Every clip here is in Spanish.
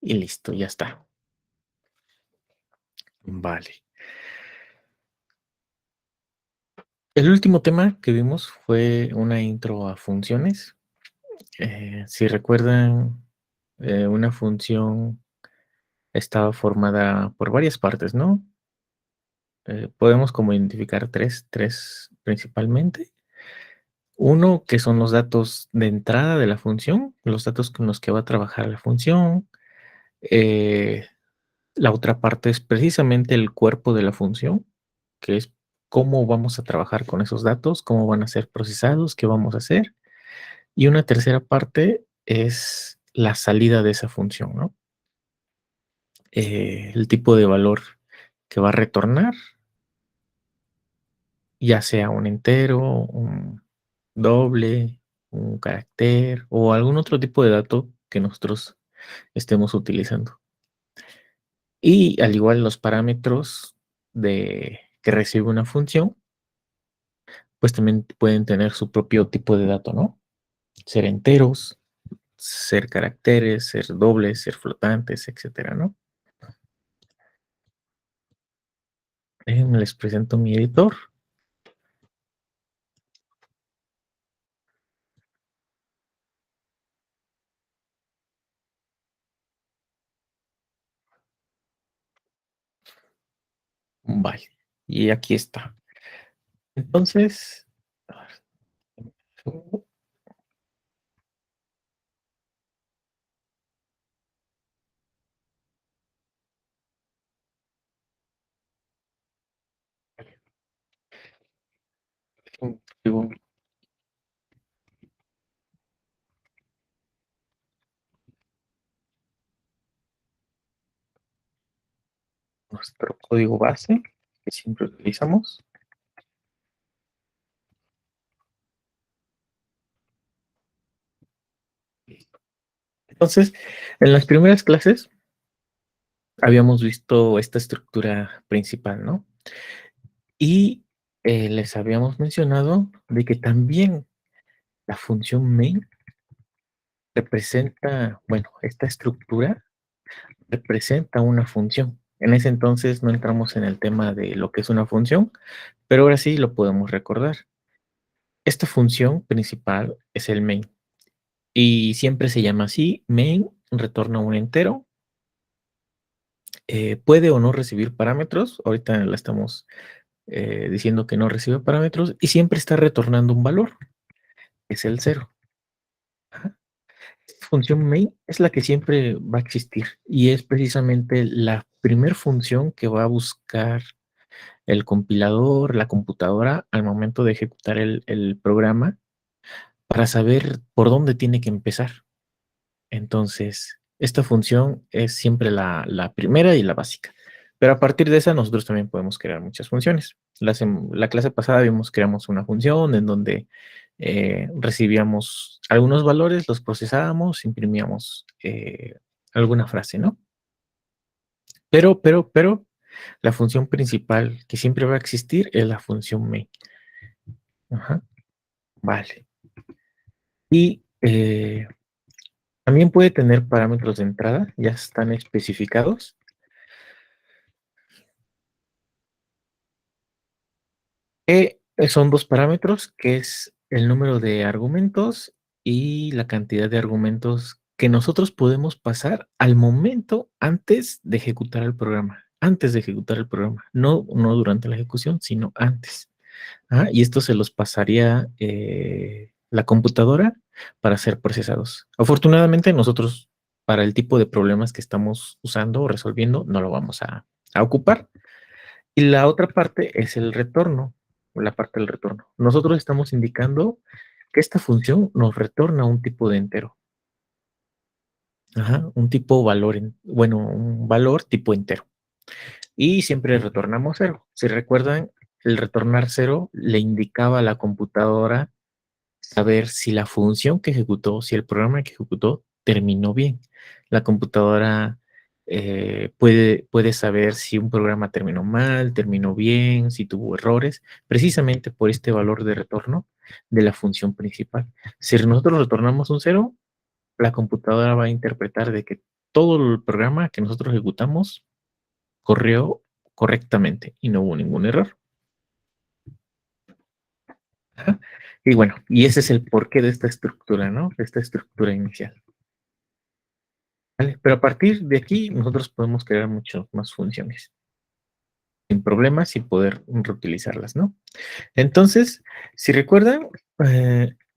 y listo, ya está. Vale. El último tema que vimos fue una intro a funciones. Si recuerdan, una función estaba formada por varias partes, ¿no? Podemos como identificar tres principalmente. Uno, que son los datos de entrada de la función, los datos con los que va a trabajar la función. Eh, la otra parte es precisamente el cuerpo de la función, que es cómo vamos a trabajar con esos datos, cómo van a ser procesados, qué vamos a hacer. Y una tercera parte es la salida de esa función, ¿no? El tipo de valor que va a retornar, ya sea un entero, un doble, un carácter o algún otro tipo de dato que nosotros estemos utilizando. Y al igual los parámetros de que recibe una función, pues también pueden tener su propio tipo de dato, ¿no? Ser enteros, ser caracteres, ser dobles, ser flotantes, etcétera, ¿no? Déjenme les presento mi editor. Vale, y aquí está. Entonces, a ver, digo, nuestro código base que siempre utilizamos. Entonces, en las primeras clases habíamos visto esta estructura principal, ¿no? Y les habíamos mencionado de que también la función main representa, bueno, esta estructura representa una función. En ese entonces no entramos en el tema de lo que es una función, pero ahora sí lo podemos recordar. Esta función principal es el main y siempre se llama así. Main retorna un entero, puede o no recibir parámetros. Ahorita la estamos diciendo que no recibe parámetros y siempre está retornando un valor, que es el cero. Ajá. Esta función main es la que siempre va a existir y es precisamente la primer función que va a buscar el compilador, la computadora, al momento de ejecutar el programa para saber por dónde tiene que empezar. Entonces, esta función es siempre la primera y la básica. Pero a partir de esa, nosotros también podemos crear muchas funciones. La clase pasada vimos creamos una función en donde recibíamos algunos valores, los procesábamos, imprimíamos alguna frase, ¿no? Pero, la función principal que siempre va a existir es la función main. Ajá, vale. Y también puede tener parámetros de entrada, ya están especificados. Son dos parámetros, que es el número de argumentos y la cantidad de argumentos que nosotros podemos pasar al momento antes de ejecutar el programa. Antes de ejecutar el programa, no durante la ejecución, sino antes. Y esto se los pasaría la computadora para ser procesados. Afortunadamente, nosotros, para el tipo de problemas que estamos usando o resolviendo, no lo vamos a ocupar. Y la otra parte es el retorno, la parte del retorno. Nosotros estamos indicando que esta función nos retorna un tipo de entero. Ajá, un tipo valor, bueno, un valor tipo entero. Y siempre retornamos cero. Si recuerdan, el retornar cero le indicaba a la computadora saber si la función que ejecutó, si el programa que ejecutó terminó bien. La computadora puede saber si un programa terminó mal, terminó bien, si tuvo errores, precisamente por este valor de retorno de la función principal. Si nosotros retornamos un cero, la computadora va a interpretar de que todo el programa que nosotros ejecutamos corrió correctamente y no hubo ningún error. Ajá. Y bueno, y ese es el porqué de esta estructura, ¿no? De esta estructura inicial. ¿Vale? Pero a partir de aquí nosotros podemos crear muchas más funciones sin problemas y poder reutilizarlas, ¿no? Entonces, si recuerdan,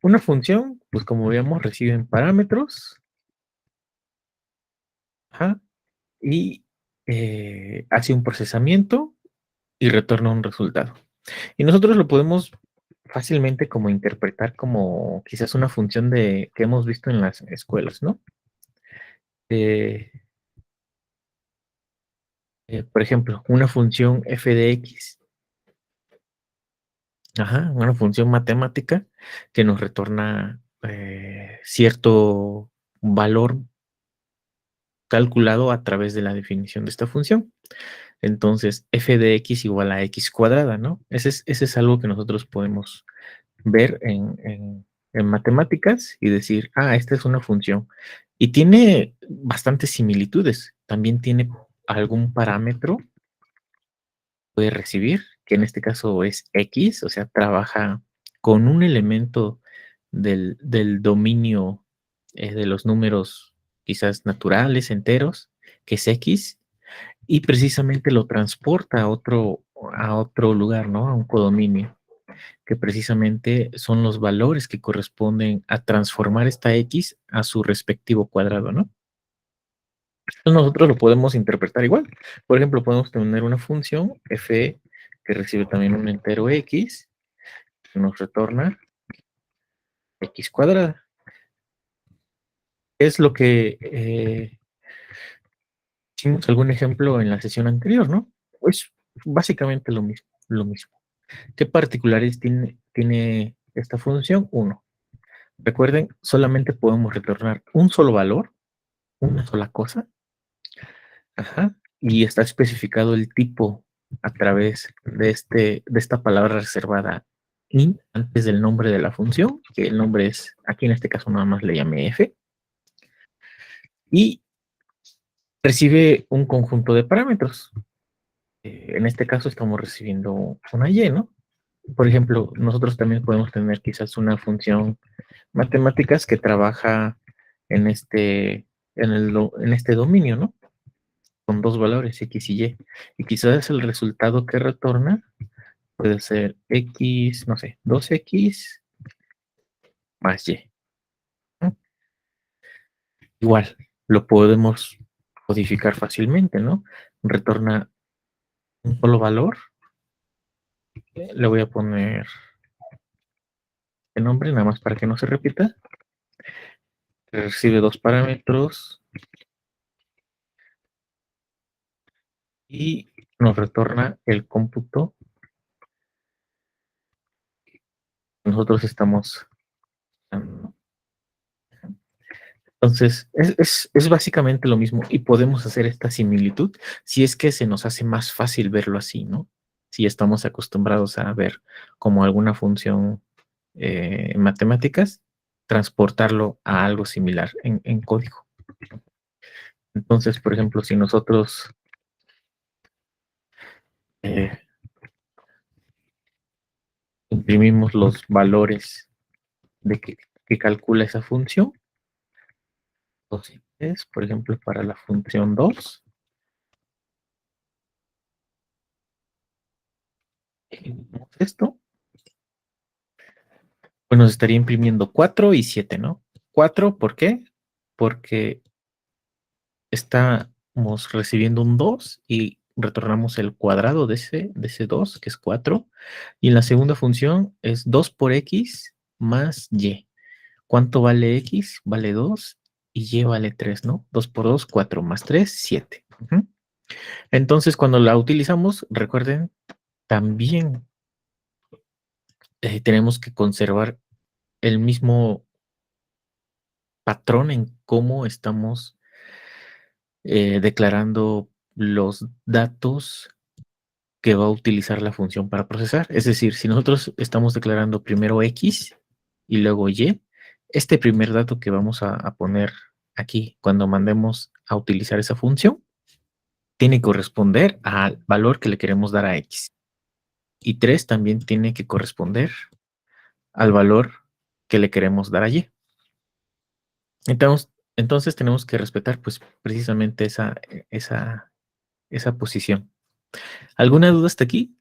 una función, pues como veíamos, reciben parámetros, ajá, y hace un procesamiento y retorna un resultado. Y nosotros lo podemos fácilmente como interpretar como quizás una función de que hemos visto en las escuelas, ¿no? Eh, por ejemplo, una función f de x, ajá, una función matemática que nos retorna cierto valor calculado a través de la definición de esta función. Entonces, f de x igual a x cuadrada, ¿no? Ese es algo que nosotros podemos ver en matemáticas y decir, ah, esta es una función. Y tiene bastantes similitudes. También tiene algún parámetro puede recibir, que en este caso es x, o sea, trabaja con un elemento del dominio de los números quizás naturales, enteros, que es x, y precisamente lo transporta a otro lugar, ¿no? A un codominio, que precisamente son los valores que corresponden a transformar esta x a su respectivo cuadrado, ¿no? Entonces nosotros lo podemos interpretar igual. Por ejemplo, podemos tener una función f que recibe también un entero x, que nos retorna x cuadrada. Es lo que hicimos algún ejemplo en la sesión anterior, ¿no? Pues básicamente lo mismo, lo mismo. ¿Qué particularidades tiene esta función? Uno, recuerden, solamente podemos retornar un solo valor, una sola cosa, ajá, y está especificado el tipo a través de esta palabra reservada int antes del nombre de la función, que el nombre es, aquí en este caso nada más le llamé f, y recibe un conjunto de parámetros. En este caso estamos recibiendo una y, ¿no? Por ejemplo, nosotros también podemos tener quizás una función matemáticas que trabaja en en este dominio, ¿no? Con dos valores, x y y. Y quizás el resultado que retorna puede ser x, no sé, 2x más y. ¿No? Igual, lo podemos codificar fácilmente, ¿no? Retorna un solo valor. Le voy a poner el nombre nada más para que no se repita. Recibe dos parámetros y nos retorna el cómputo que nosotros estamos dando. Entonces, es básicamente lo mismo y podemos hacer esta similitud si es que se nos hace más fácil verlo así, ¿no? Si estamos acostumbrados a ver como alguna función en matemáticas, transportarlo a algo similar en código. Entonces, por ejemplo, si nosotros eh, imprimimos los valores de que calcula esa función, entonces, por ejemplo, para la función 2, esto, pues nos estaría imprimiendo 4 y 7, ¿no? 4, ¿por qué? Porque estamos recibiendo un 2 y retornamos el cuadrado de ese 2, que es 4. Y en la segunda función es 2 por x más y. ¿Cuánto vale x? Vale 2 y y vale 3, ¿no? 2 por 2, 4 más 3, 7. Ujú. Entonces, cuando la utilizamos, recuerden, también tenemos que conservar el mismo patrón en cómo estamos declarando los datos que va a utilizar la función para procesar. Es decir, si nosotros estamos declarando primero x y luego y, este primer dato que vamos a poner aquí cuando mandemos a utilizar esa función tiene que corresponder al valor que le queremos dar a X. Y 3 también tiene que corresponder al valor que le queremos dar a Y. Entonces tenemos que respetar pues precisamente esa posición. ¿Alguna duda hasta aquí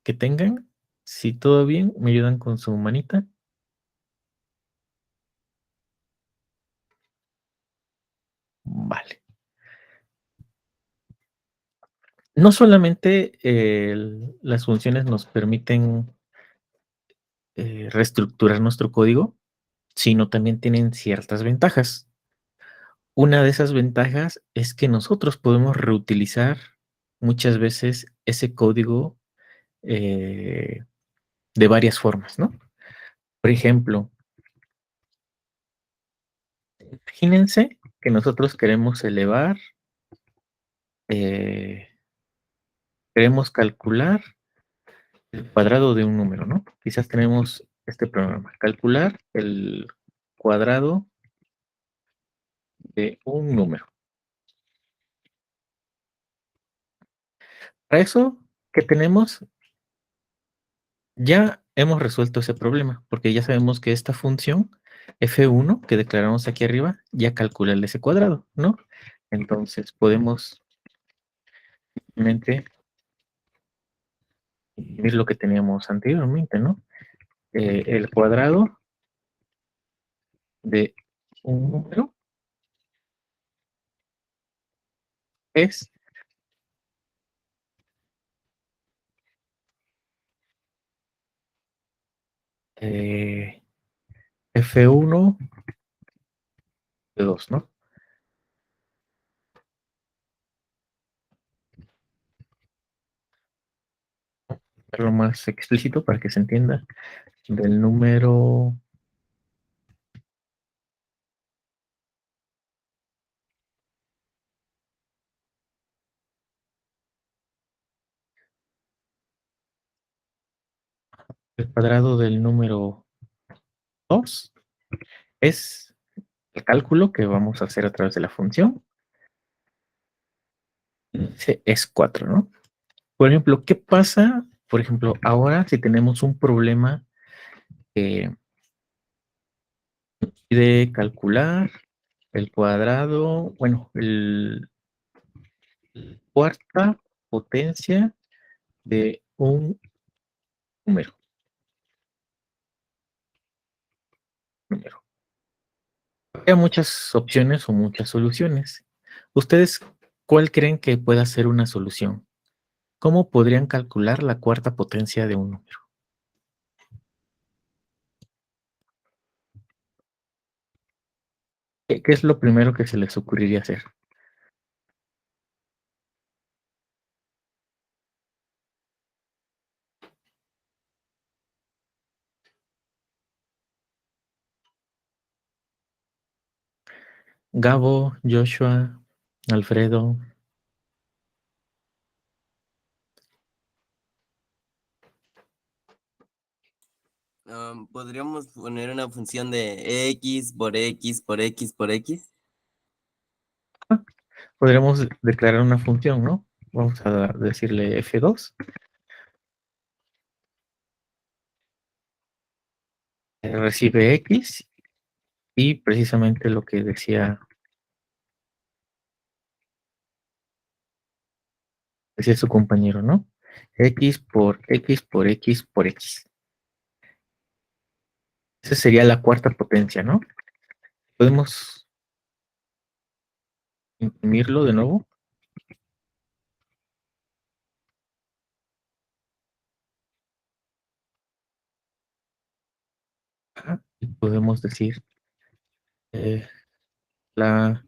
que tengan? Si todo bien, me ayudan con su manita. Vale. No solamente las funciones nos permiten reestructurar nuestro código, sino también tienen ciertas ventajas. Una de esas ventajas es que nosotros podemos reutilizar muchas veces ese código eh, de varias formas, ¿no? Por ejemplo, imagínense que nosotros eh, queremos calcular el cuadrado de un número, ¿no? Quizás tenemos este programa, calcular el cuadrado de un número. Para eso, ¿qué tenemos? Ya hemos resuelto ese problema, porque ya sabemos que esta función f1 que declaramos aquí arriba ya calcula el ese cuadrado, ¿no? Entonces podemos simplemente ver lo que teníamos anteriormente, ¿no? El cuadrado de un número es eh, f1 de 2, ¿no? Verlo más explícito para que se entienda. Del número el cuadrado del número 2 es el cálculo que vamos a hacer a través de la función. Es 4, ¿no? Por ejemplo, ¿qué pasa? Por ejemplo, ahora si tenemos un problema que pide calcular el cuadrado, bueno, el cuarta potencia de un número. número. Hay muchas opciones o muchas soluciones. ¿Ustedes cuál creen que pueda ser una solución? ¿Cómo podrían calcular la cuarta potencia de un número? ¿Qué es lo primero que se les ocurriría hacer? Gabo, Joshua, Alfredo. Podríamos poner una función de x por x por x por x. Podríamos declarar una función, ¿no? Vamos a decirle f2, recibe x y precisamente lo que decía su compañero, ¿no? X por x por x por x. Esa sería la cuarta potencia, ¿no? Podemos imprimirlo de nuevo. Y podemos decir eh, la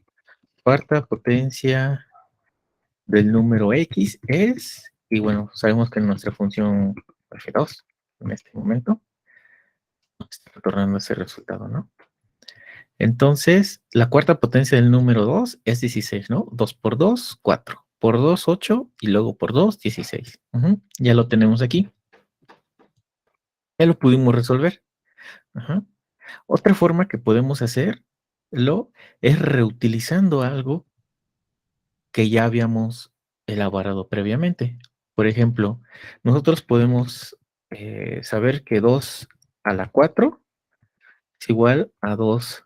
cuarta potencia del número x es, y bueno, sabemos que nuestra función f2 en este momento está retornando ese resultado, ¿no? Entonces, la cuarta potencia del número 2 es 16, ¿no? 2 por 2, 4. Por 2, 8. Y luego por 2, 16. Ya lo tenemos aquí. Ya lo pudimos resolver. Ajá. Otra forma que podemos hacer lo es reutilizando algo que ya habíamos elaborado previamente. Por ejemplo, nosotros podemos saber que 2 a la 4 es igual a 2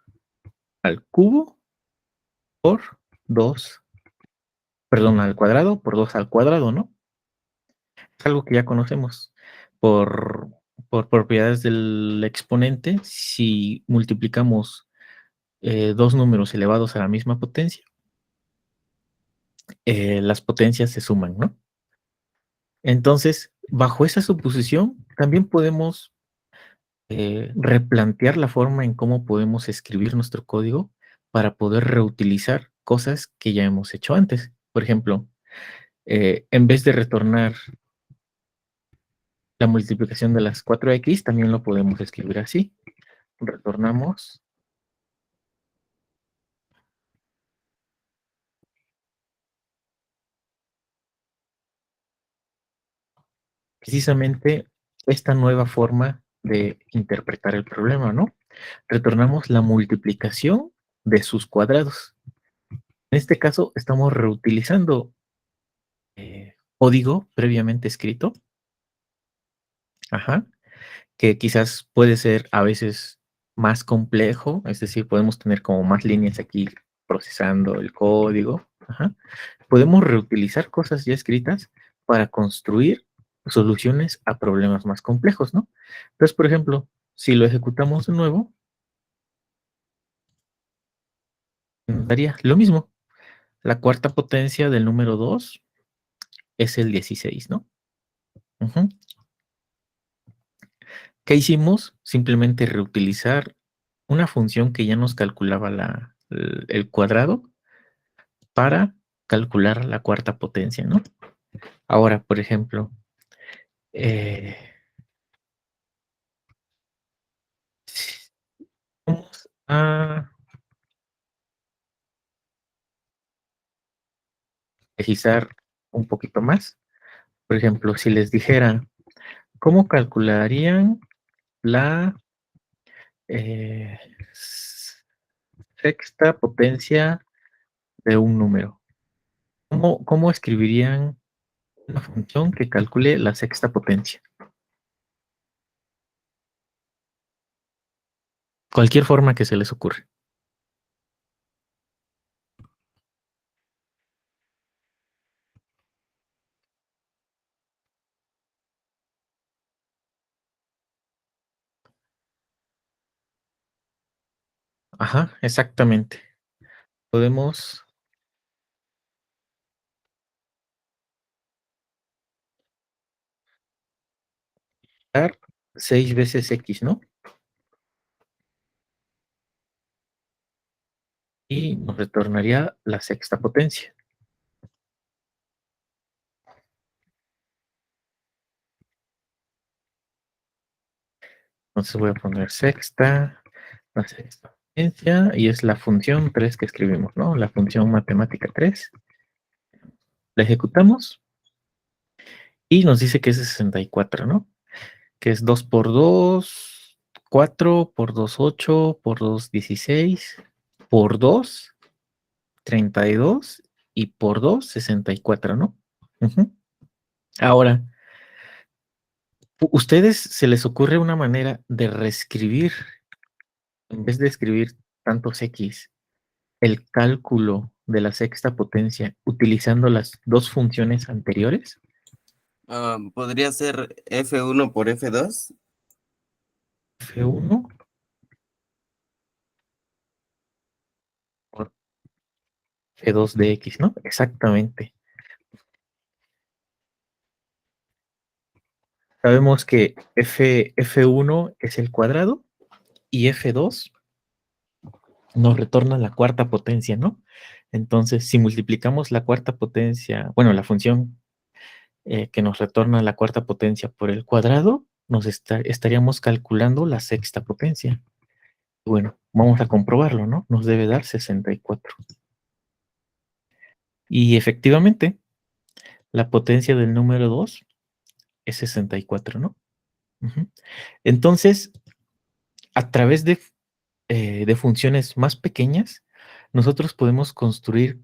al cubo por 2, perdón, al cuadrado por 2 al cuadrado, ¿no? Es algo que ya conocemos por, por propiedades del exponente. Si multiplicamos dos números elevados a la misma potencia, las potencias se suman, ¿no? Entonces, bajo esa suposición, también podemos replantear la forma en cómo podemos escribir nuestro código para poder reutilizar cosas que ya hemos hecho antes. Por ejemplo, en vez de retornar la multiplicación de las 4x, también lo podemos escribir así. Retornamos precisamente esta nueva forma de interpretar el problema, ¿no? Retornamos la multiplicación de sus cuadrados. En este caso, estamos reutilizando código previamente escrito, ajá, que quizás puede ser a veces más complejo, es decir, podemos tener como más líneas aquí procesando el código, ajá. Podemos reutilizar cosas ya escritas para construir soluciones a problemas más complejos, ¿no? Entonces, por ejemplo, si lo ejecutamos de nuevo, nos daría lo mismo. La cuarta potencia del número 2 es el 16, ¿no? Ujú. ¿Qué hicimos? Simplemente reutilizar una función que ya nos calculaba el cuadrado para calcular la cuarta potencia, ¿no? Ahora, por ejemplo, eh, vamos a precisar un poquito más. Por ejemplo, si les dijera, ¿cómo calcularían la eh, sexta potencia de un número? ¿Cómo escribirían una función que calcule la sexta potencia? Cualquier forma que se les ocurra. Ajá, exactamente. Podemos dar 6 veces x, ¿no? Y nos retornaría la sexta potencia. Entonces voy a poner sexta, la sexta potencia, y es la función 3 que escribimos, ¿no? La función matemática 3. La ejecutamos y nos dice que es 64, ¿no? Que es 2 por 2, 4 por 2, 8 por 2, 16, por 2, 32 y por 2, 64, ¿no? Ujú. Ahora, ¿ustedes se les ocurre una manera de reescribir, en vez de escribir tantos X, el cálculo de la sexta potencia utilizando las dos funciones anteriores? Podría ser F1 por F2. F1 por F2 de X, ¿no? Exactamente. Sabemos que F1 es el cuadrado y F2 nos retorna la cuarta potencia, ¿no? Entonces, si multiplicamos la cuarta potencia, bueno, la función que nos retorna la cuarta potencia por el cuadrado, estaríamos calculando la sexta potencia. Bueno, vamos a comprobarlo, ¿no? Nos debe dar 64. Y efectivamente, la potencia del número 2 es 64, ¿no? Ujú. Entonces, a través de de funciones más pequeñas, nosotros podemos construir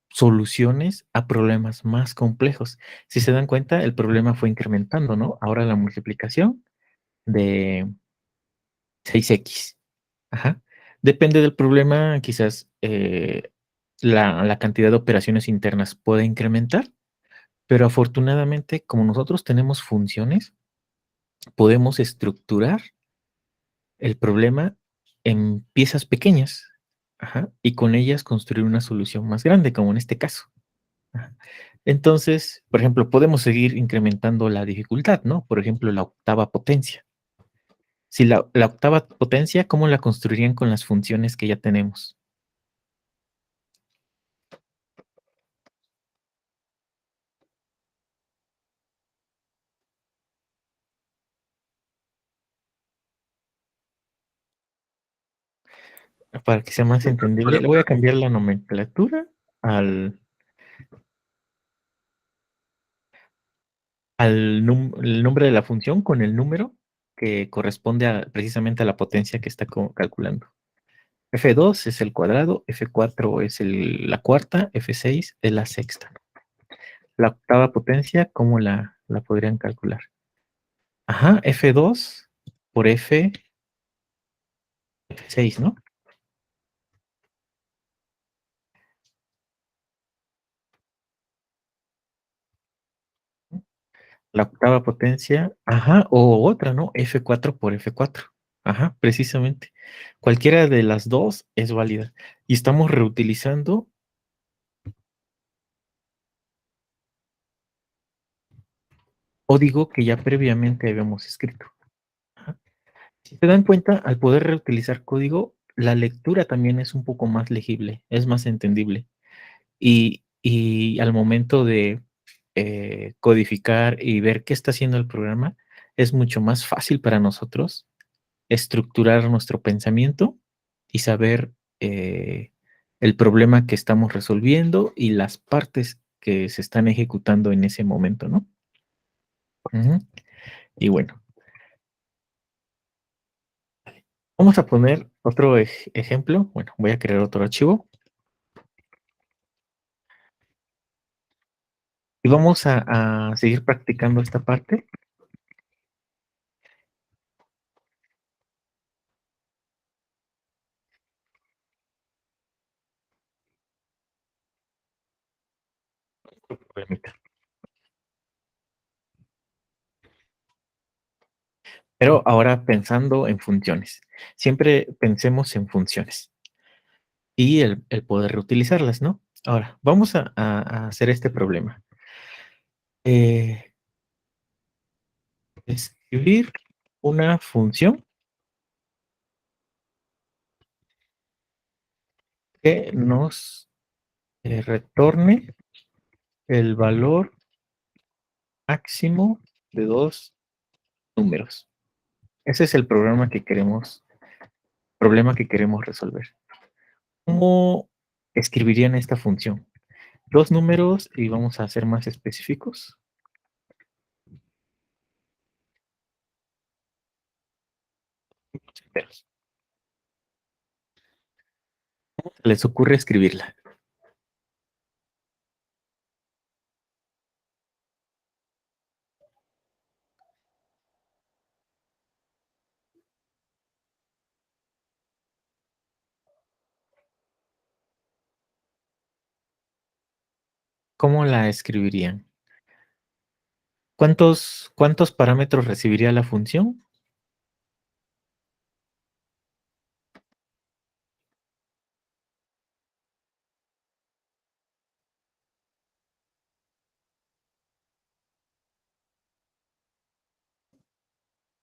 soluciones a problemas más complejos. Si se dan cuenta, el problema fue incrementando, ¿no? Ahora la multiplicación de 6x. Ajá. Depende del problema, quizás la cantidad de operaciones internas puede incrementar, pero afortunadamente, como nosotros tenemos funciones, podemos estructurar el problema en piezas pequeñas, ajá, y con ellas construir una solución más grande, como en este caso. Ajá. Entonces, por ejemplo, podemos seguir incrementando la dificultad, ¿no? Por ejemplo, la octava potencia. Si la octava potencia, ¿cómo la construirían con las funciones que ya tenemos? Para que sea más entendible, le voy a cambiar la nomenclatura al, el nombre de la función con el número que corresponde precisamente a la potencia que está calculando. F2 es el cuadrado, F4 es la cuarta, F6 es la sexta. La octava potencia, ¿cómo la podrían calcular? Ajá, F2 por F6, ¿no? La octava potencia, ajá, o otra, ¿no? F4 por F4. Ajá, precisamente. Cualquiera de las dos es válida. Y estamos reutilizando código que ya previamente habíamos escrito. Ajá. Si se dan cuenta, al poder reutilizar código, la lectura también es un poco más legible, es más entendible. Y al momento de codificar y ver qué está haciendo el programa, es mucho más fácil para nosotros estructurar nuestro pensamiento y saber el problema que estamos resolviendo y las partes que se están ejecutando en ese momento, ¿no? Ujú. Y bueno, vamos a poner otro ejemplo. Bueno, voy a crear otro archivo y vamos a seguir practicando esta parte. Pero ahora pensando en funciones. Siempre pensemos en funciones y el poder reutilizarlas, ¿no? Ahora, vamos a hacer este problema. Eh, Escribir una función que nos retorne el valor máximo de dos números. Ese es el problema que queremos resolver. ¿Cómo escribirían esta función? Dos números y vamos a ser más específicos. Enteros. ¿Les ocurre escribirla? ¿Cómo la escribirían? ¿Cuántos parámetros recibiría la función?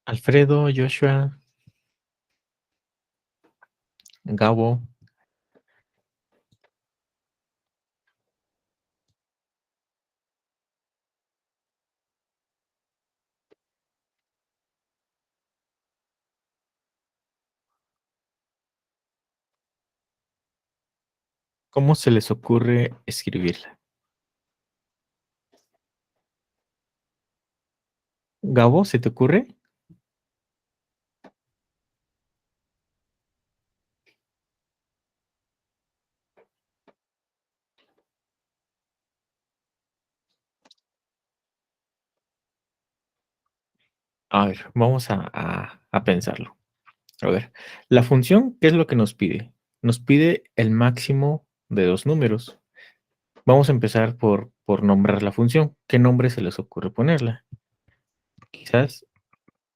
Alfredo, Joshua, Gabo, ¿cómo se les ocurre escribirla? Gabo, ¿se te ocurre? A ver, vamos a pensarlo. A ver, la función, ¿qué es lo que nos pide? Nos pide el máximo de 2 números. Vamos a empezar por nombrar la función. ¿Qué nombre se les ocurre ponerla? Quizás,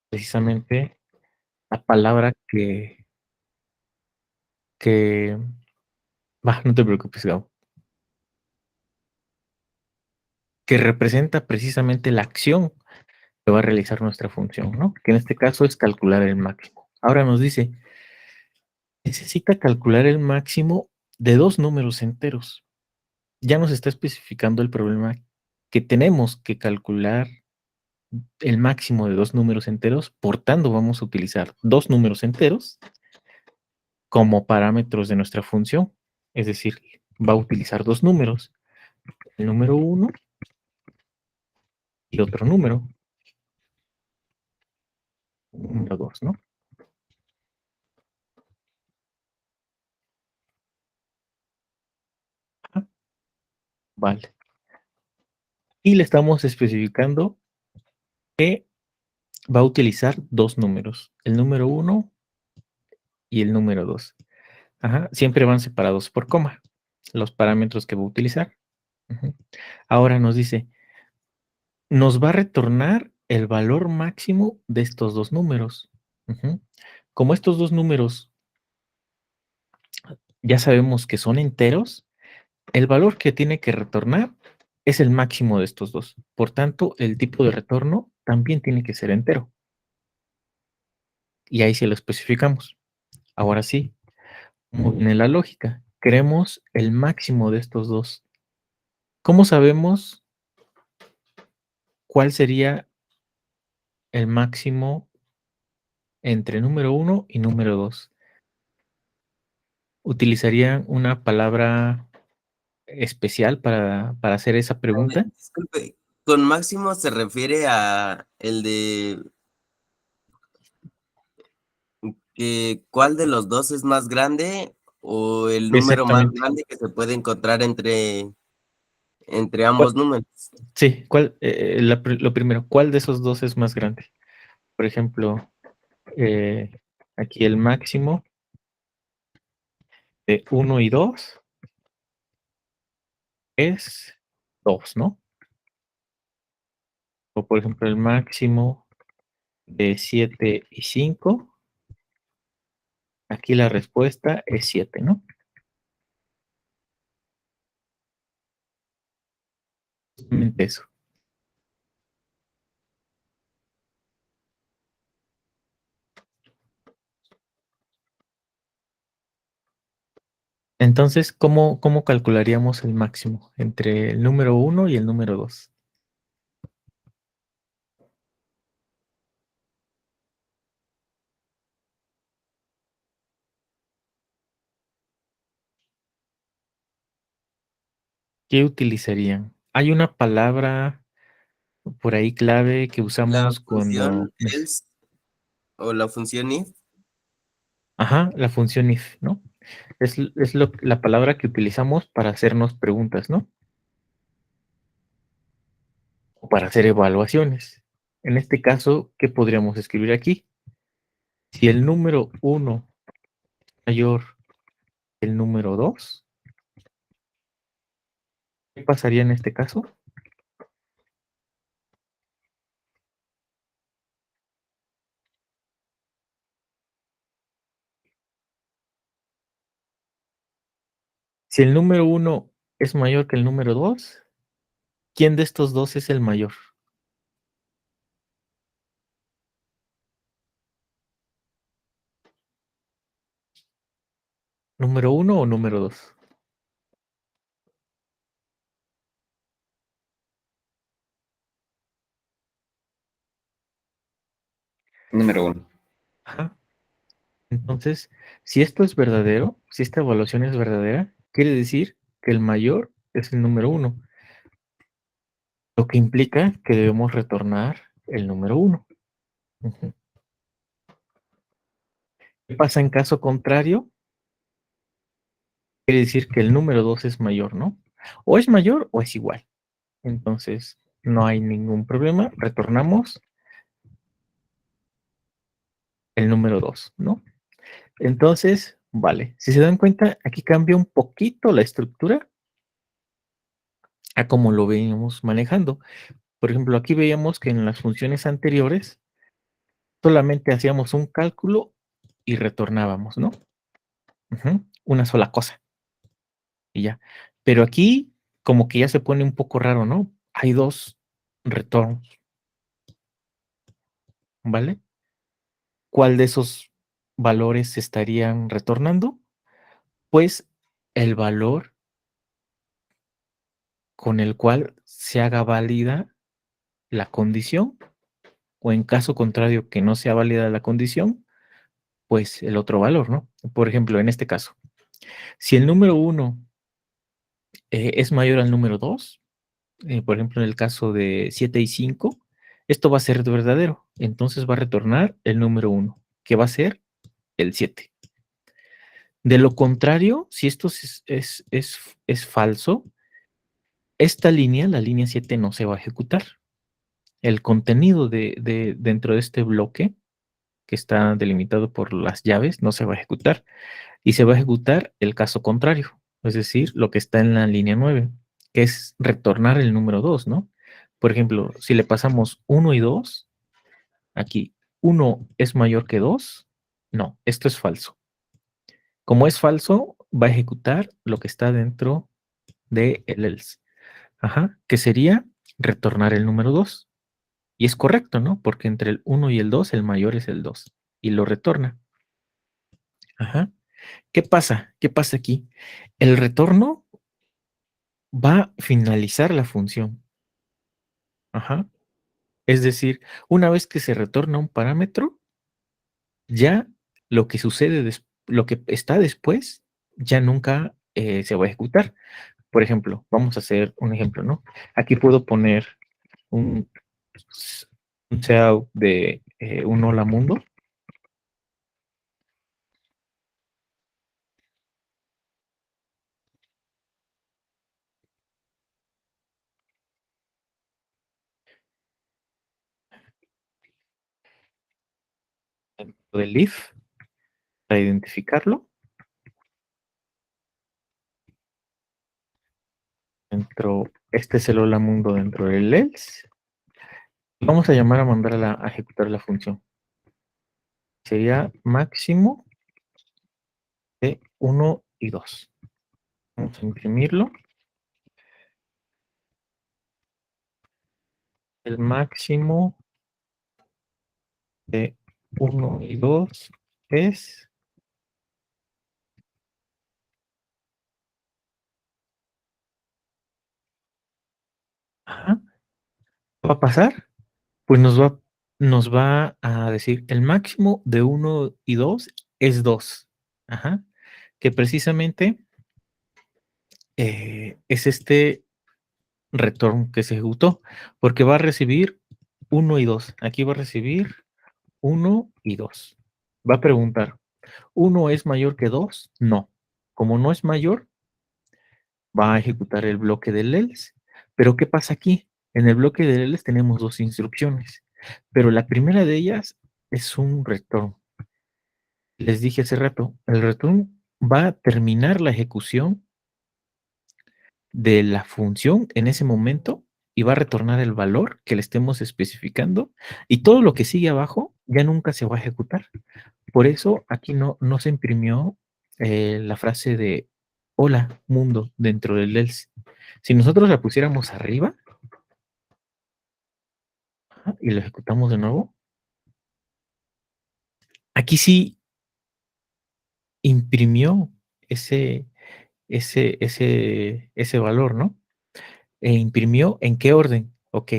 precisamente, la palabra que no te preocupes, Gabo, que representa precisamente la acción que va a realizar nuestra función, ¿no? Que en este caso es calcular el máximo. Ahora nos dice, necesita calcular el máximo de 2 números enteros. Ya nos está especificando el problema que tenemos que calcular el máximo de 2 números enteros, por tanto, vamos a utilizar 2 números enteros como parámetros de nuestra función. Es decir, va a utilizar 2 números, el número 1 y otro número 2, ¿no? Ajá, vale. Y le estamos especificando que va a utilizar 2 números, el número 1 y el número 2. Ajá, siempre van separados por coma, los parámetros que va a utilizar. Ujú. Ahora nos dice, nos va a retornar el valor máximo de estos 2 números. Ujú. Como estos 2 números ya sabemos que son enteros, el valor que tiene que retornar es el máximo de estos 2. Por tanto, el tipo de retorno también tiene que ser entero. Y ahí sí lo especificamos. Ahora sí, como viene la lógica, queremos el máximo de estos 2. ¿Cómo sabemos cuál sería el máximo entre número 1 y número 2? ¿Utilizarían una palabra especial para hacer esa pregunta? Disculpe, ¿con máximo se refiere a el de que cuál de los dos es más grande o el número más Exactamente. grande que se puede encontrar entre ¿Cuál? ambos números? Sí, ¿cuál? Lo primero, ¿cuál de esos 2 es más grande? Por ejemplo, eh, aquí el máximo de 1 y 2 es 2, ¿no? O por ejemplo, el máximo de 7 y 5, aquí la respuesta es 7, ¿no? Justamente eso. Entonces, ¿cómo calcularíamos el máximo entre el número 1 y el número 2? ¿Qué utilizarían? Hay una palabra por ahí clave que La usamos cuando función else o la función if. ajá, la función if, ¿no? Es la palabra que utilizamos para hacernos preguntas, ¿no? O para hacer evaluaciones. En este caso, ¿qué podríamos escribir aquí? Si el número 1 es mayor que el número 2, ¿qué pasaría en este caso? Si el número 1 es mayor que el número 2, ¿quién de estos 2 es el mayor? ¿Número 1 o número 2? Número uno. Ajá. Entonces, si esto es verdadero, si esta evaluación es verdadera, quiere decir que el mayor es el número 1, lo que implica que debemos retornar el número 1. Ujú. ¿Qué pasa en caso contrario? Quiere decir que el número 2 es mayor, ¿no? O es mayor o es igual. Entonces, no hay ningún problema. Retornamos el número 2, ¿no? Entonces, vale, si se dan cuenta, aquí cambia un poquito la estructura a como lo veníamos manejando. Por ejemplo, aquí veíamos que en las funciones anteriores solamente hacíamos un cálculo y retornábamos, ¿no? Una sola cosa y ya. Pero aquí como que ya se pone un poco raro, ¿no? Hay 2 retornos, ¿vale? ¿Cuál de esos valores se estarían retornando? Pues el valor con el cual se haga válida la condición, o en caso contrario que no sea válida la condición, pues el otro valor, ¿no? Por ejemplo, en este caso, si el número 1 es mayor al número 2, por ejemplo, en el caso de 7 y 5, esto va a ser verdadero. Entonces va a retornar el número 1, que va a ser el 7. De lo contrario, si esto es falso, esta línea, la línea 7, no se va a ejecutar. El contenido dentro de este bloque, que está delimitado por las llaves, no se va a ejecutar. Y se va a ejecutar el caso contrario, es decir, lo que está en la línea 9, que es retornar el número 2, ¿no? Por ejemplo, si le pasamos 1 y 2, aquí 1 es mayor que 2, no, esto es falso. Como es falso, va a ejecutar lo que está dentro de el else, que sería retornar el número 2. Y es correcto, ¿no? Porque entre el 1 y el 2, el mayor es el 2. Y lo retorna. Ajá. ¿Qué pasa? ¿Qué pasa aquí? El retorno va a finalizar la función. Ajá. Es decir, una vez que se retorna un parámetro, ya lo que sucede, lo que está después, ya nunca se va a ejecutar. Por ejemplo, vamos a hacer un ejemplo, ¿no? Aquí puedo poner un, un cout de un hola mundo. Dentro del if para identificarlo. Este es el hola mundo dentro del else. Vamos a llamar a mandar a ejecutar la función. Sería máximo de 1 y 2. Vamos a imprimirlo. El máximo de 1 y 2 es... Ajá. ¿Va a pasar? Pues nos va a decir el máximo de 1 y 2 es 2. Ajá. Que precisamente es este retorno que se ejecutó, porque va a recibir 1 y 2. Aquí va a recibir 1 y 2. Va a preguntar, ¿1 es mayor que 2? No. Como no es mayor, va a ejecutar el bloque del else. Pero ¿qué pasa aquí? En el bloque del else tenemos 2 instrucciones, pero la primera de ellas es un return. Les dije hace rato, el return va a terminar la ejecución de la función en ese momento y va a retornar el valor que le estemos especificando, y todo lo que sigue abajo ya nunca se va a ejecutar. Por eso aquí no se imprimió la frase de hola mundo dentro del else. Si nosotros la pusiéramos arriba y lo ejecutamos de nuevo, aquí sí imprimió ese, ese valor, ¿no? Imprimió en qué orden. Ok,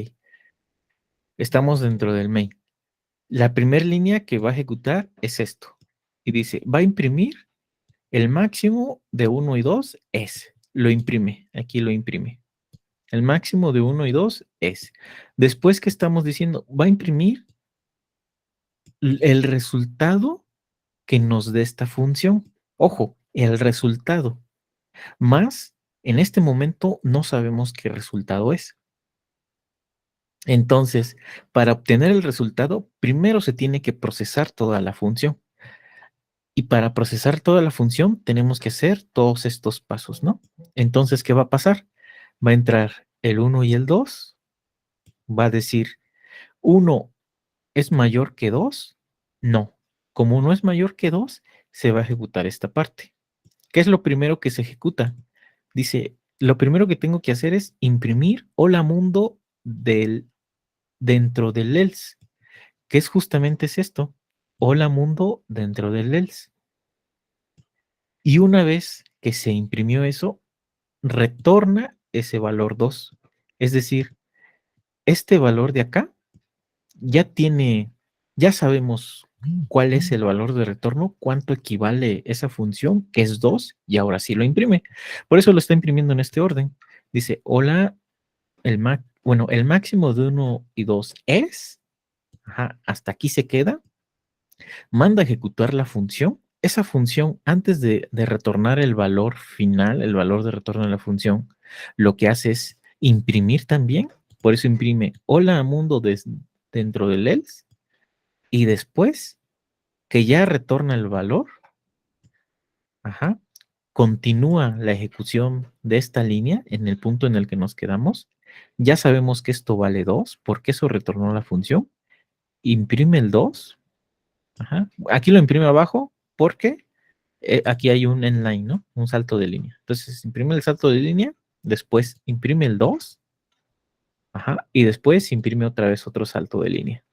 estamos dentro del main. La primera línea que va a ejecutar es esto. Y dice, va a imprimir el máximo de 1 y 2 es. Lo imprime, aquí lo imprime. El máximo de 1 y 2 es. Después que estamos diciendo, va a imprimir el resultado que nos dé esta función. Ojo, el resultado. Más, en este momento no sabemos qué resultado es. Entonces, para obtener el resultado, primero se tiene que procesar toda la función. Y para procesar toda la función, tenemos que hacer todos estos pasos, ¿no? Entonces, ¿qué va a pasar? Va a entrar el 1 y el 2, va a decir, 1 es mayor que 2. No. Como 1 es mayor que 2, se va a ejecutar esta parte. ¿Qué es lo primero que se ejecuta? Dice, lo primero que tengo que hacer es imprimir hola mundo dentro del else. ¿Qué es justamente es esto? Hola mundo dentro del else. Y una vez que se imprimió eso, retorna ese valor 2. Es decir, este valor de acá ya sabemos cuál es el valor de retorno, cuánto equivale esa función, que es 2, y ahora sí lo imprime. Por eso lo está imprimiendo en este orden. Dice, hola, el máximo de 1 y 2 es, hasta aquí se queda, manda a ejecutar la función. Esa función, antes de retornar el valor final, el valor de retorno de la función, lo que hace es imprimir también. Por eso imprime hola mundo dentro del else. Y después que ya retorna el valor, continúa la ejecución de esta línea en el punto en el que nos quedamos. Ya sabemos que esto vale 2, porque eso retornó la función. Imprime el 2. Aquí lo imprime abajo porque aquí hay un inline, ¿no? Un salto de línea. Entonces imprime el salto de línea, después imprime el 2, y después imprime otra vez otro salto de línea.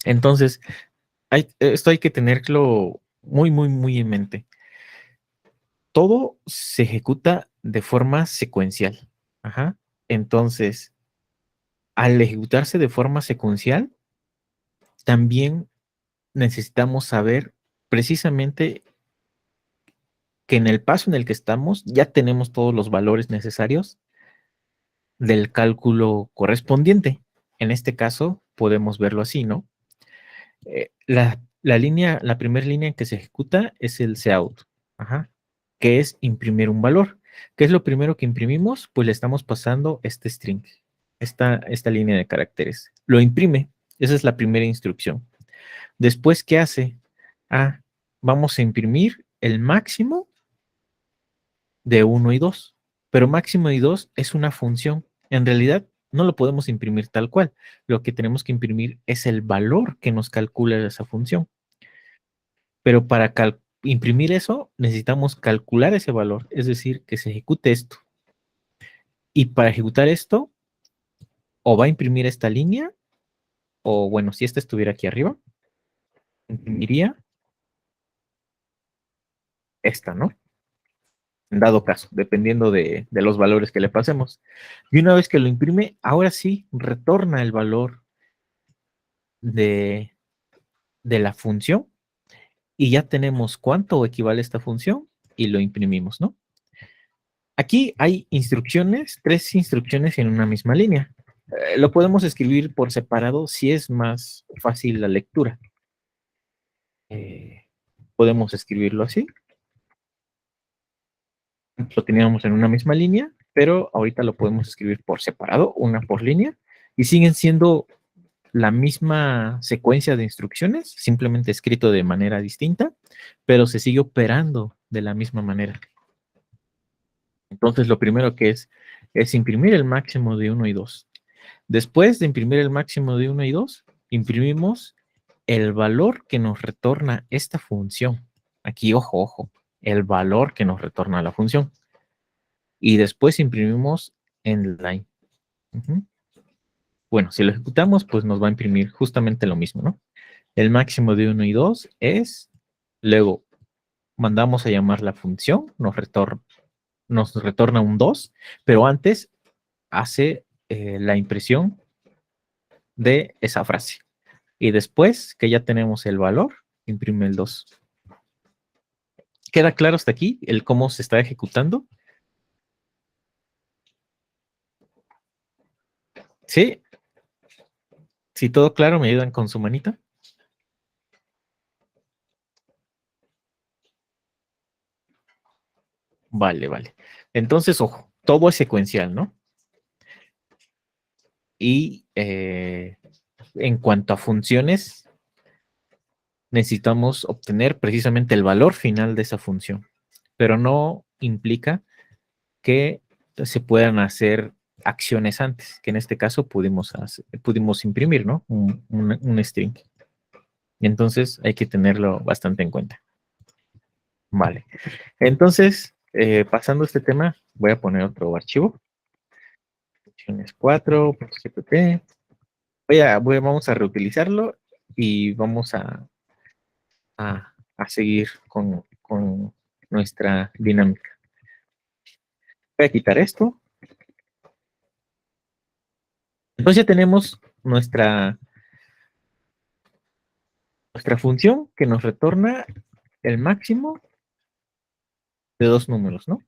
Entonces, esto hay que tenerlo muy, muy, muy en mente. Todo se ejecuta de forma secuencial. Entonces, al ejecutarse de forma secuencial, también necesitamos saber precisamente que en el paso en el que estamos ya tenemos todos los valores necesarios del cálculo correspondiente. En este caso, podemos verlo así, ¿no? La primera línea en que se ejecuta es el cout, que es imprimir un valor. ¿Qué es lo primero que imprimimos? Pues le estamos pasando este string, esta línea de caracteres. Lo imprime, esa es la primera instrucción. Después, ¿qué hace? Vamos a imprimir el máximo de 1 y 2, pero máximo y 2 es una función. En realidad, no lo podemos imprimir tal cual. Lo que tenemos que imprimir es el valor que nos calcula esa función. Pero para imprimir eso, necesitamos calcular ese valor, es decir, que se ejecute esto. Y para ejecutar esto, o va a imprimir esta línea, o bueno, si esta estuviera aquí arriba, imprimiría esta, ¿no? En dado caso, dependiendo de los valores que le pasemos. Y una vez que lo imprime, ahora sí retorna el valor de, de la función y ya tenemos cuánto equivale esta función y lo imprimimos, ¿no? Aquí hay instrucciones, 3 instrucciones en una misma línea. Lo podemos escribir por separado si es más fácil la lectura. Podemos escribirlo así. Lo teníamos en una misma línea, pero ahorita lo podemos escribir por separado, una por línea, y siguen siendo la misma secuencia de instrucciones, simplemente escrito de manera distinta, pero se sigue operando de la misma manera. Entonces, lo primero que es imprimir el máximo de 1 y 2. Después de imprimir el máximo de 1 y 2, imprimimos el valor que nos retorna esta función. Aquí, ojo, ojo, el valor que nos retorna la función. Y después imprimimos en line. Bueno, si lo ejecutamos, pues nos va a imprimir justamente lo mismo, ¿no? El máximo de 1 y 2 es, luego mandamos a llamar la función, nos retorna un 2, pero antes hace la impresión de esa frase. Y después que ya tenemos el valor, imprime el 2. ¿Queda claro hasta aquí el cómo se está ejecutando? ¿Sí? Si todo claro, ¿me ayudan con su manita? Vale, vale. Entonces, ojo, todo es secuencial, ¿no? Y en cuanto a funciones, necesitamos obtener precisamente el valor final de esa función, pero no implica que se puedan hacer acciones antes, que en este caso pudimos imprimir, ¿no? Un string. Y entonces hay que tenerlo bastante en cuenta. Vale. Entonces, pasando este tema, voy a poner otro archivo. Funciones 4.gpt. Vamos a reutilizarlo y vamos a seguir con nuestra dinámica. Voy a quitar esto. Entonces ya tenemos nuestra función que nos retorna el máximo de dos números, ¿no?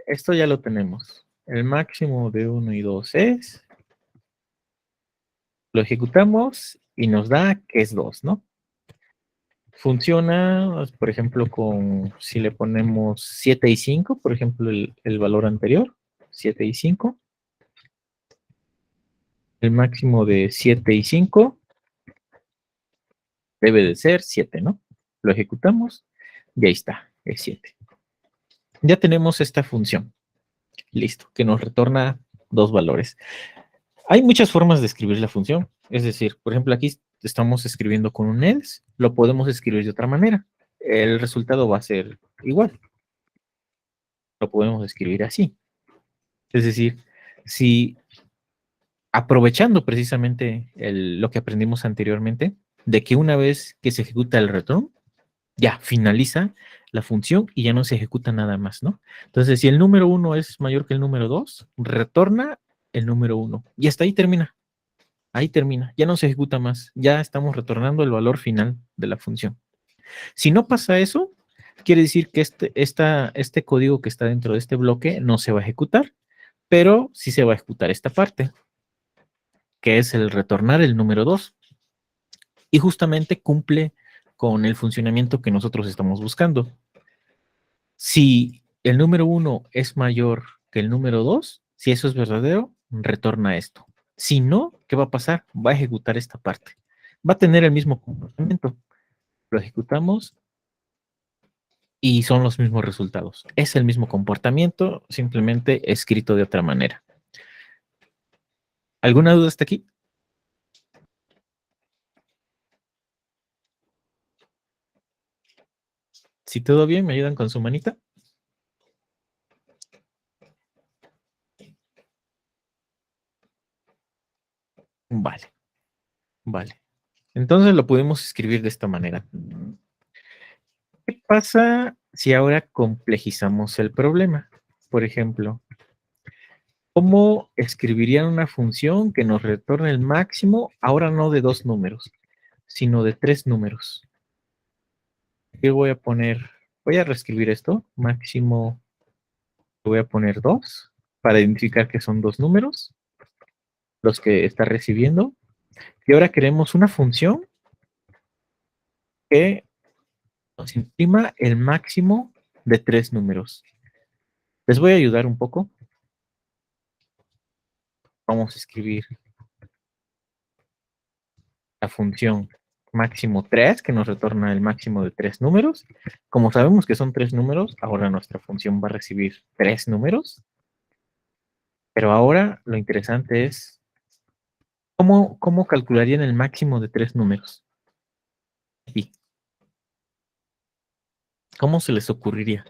Esto ya lo tenemos. El máximo de 1 y 2 es, lo ejecutamos y nos da que es 2, ¿no? Funciona, por ejemplo, si le ponemos 7 y 5, por ejemplo, el valor anterior, 7 y 5. El máximo de 7 y 5 debe de ser 7, ¿no? Lo ejecutamos y ahí está, es 7. Ya tenemos esta función. Listo, que nos retorna dos valores. Hay muchas formas de escribir la función. Es decir, por ejemplo, aquí estamos escribiendo con un else, lo podemos escribir de otra manera. El resultado va a ser igual. Lo podemos escribir así. Es decir, si aprovechando precisamente lo que aprendimos anteriormente, de que una vez que se ejecuta el return, ya finaliza la función y ya no se ejecuta nada más, ¿no? Entonces, si el número 1 es mayor que el número 2, retorna el número 1 y hasta ahí termina. Ahí termina, ya no se ejecuta más, ya estamos retornando el valor final de la función. Si no pasa eso, quiere decir que este código que está dentro de este bloque no se va a ejecutar, pero sí se va a ejecutar esta parte, que es el retornar el número 2. Y justamente cumple con el funcionamiento que nosotros estamos buscando. Si el número 1 es mayor que el número 2, si eso es verdadero, retorna esto. Si no, ¿qué va a pasar? Va a ejecutar esta parte. Va a tener el mismo comportamiento. Lo ejecutamos y son los mismos resultados. Es el mismo comportamiento, simplemente escrito de otra manera. ¿Alguna duda hasta aquí? Si todo bien, ¿me ayudan con su manita? Vale, vale. Entonces lo podemos escribir de esta manera. ¿Qué pasa si ahora complejizamos el problema? Por ejemplo, ¿cómo escribirían una función que nos retorne el máximo, ahora no de dos números, sino de tres números? Aquí voy a reescribir esto, máximo, voy a poner 2 para identificar que son dos números, los que está recibiendo. Y ahora queremos una función que nos imprima el máximo de tres números. Les voy a ayudar un poco. Vamos a escribir la función máximo 3, que nos retorna el máximo de tres números. Como sabemos que son tres números, ahora nuestra función va a recibir tres números. Pero ahora lo interesante es, ¿cómo calcularían el máximo de tres números? ¿Y cómo se les ocurriría?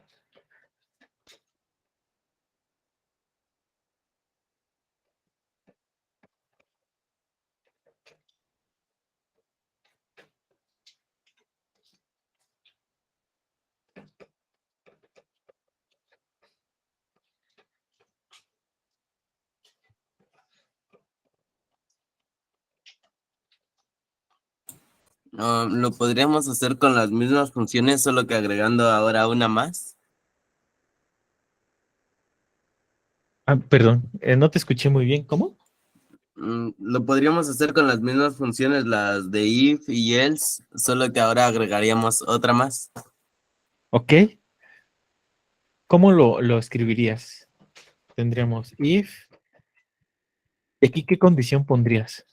Lo podríamos hacer con las mismas funciones, solo que agregando ahora una más. Ah, perdón, no te escuché muy bien. ¿Cómo? Lo podríamos hacer con las mismas funciones, las de if y else, solo que ahora agregaríamos otra más. Ok, ¿Cómo lo escribirías? Tendríamos if. ¿Y aquí qué condición pondrías?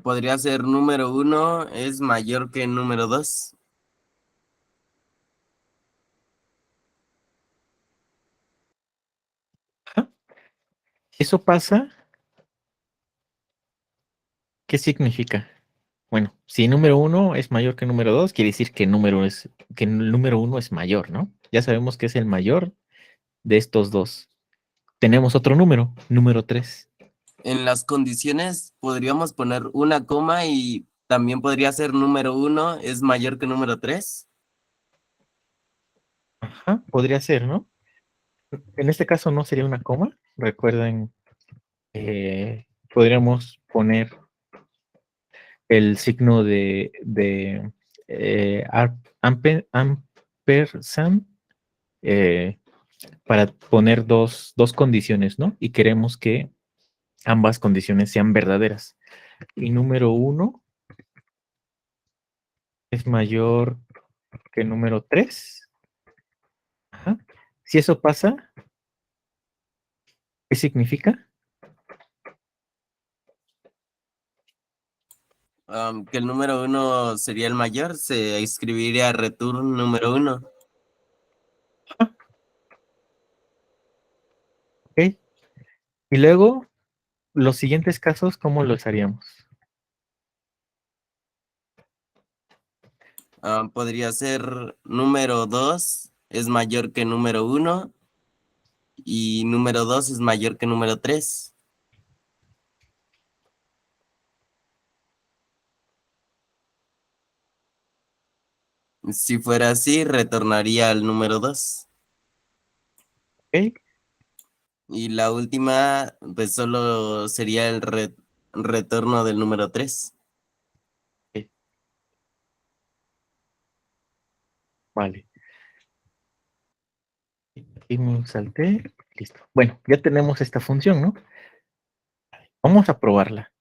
Podría ser número 1 es mayor que número 2. Ajá. Si eso pasa, ¿qué significa? Bueno, si número uno es mayor que número dos, quiere decir que que el número uno es mayor, ¿no? Ya sabemos que es el mayor de estos dos. Tenemos otro número tres. En las condiciones podríamos poner una coma y también podría ser número 1 es mayor que número 3. Ajá, podría ser, ¿no? En este caso no sería una coma. Recuerden, podríamos poner el signo ampersand eh, para poner dos condiciones, ¿no? Y queremos que ambas condiciones sean verdaderas. Y número uno es mayor que número 3. Ajá. Si eso pasa, ¿qué significa? Que el número 1 sería el mayor, se escribiría return número 1. Ajá, ok. Y luego, los siguientes casos, ¿cómo los haríamos? Podría ser número 2 es mayor que número 1 y número 2 es mayor que número 3. Si fuera así, retornaría al número 2. Ok, Y la última, pues solo sería el retorno del número 3. ok, vale. Y me salté. Listo. Bueno, ya tenemos esta función, ¿no? Vamos a probarla.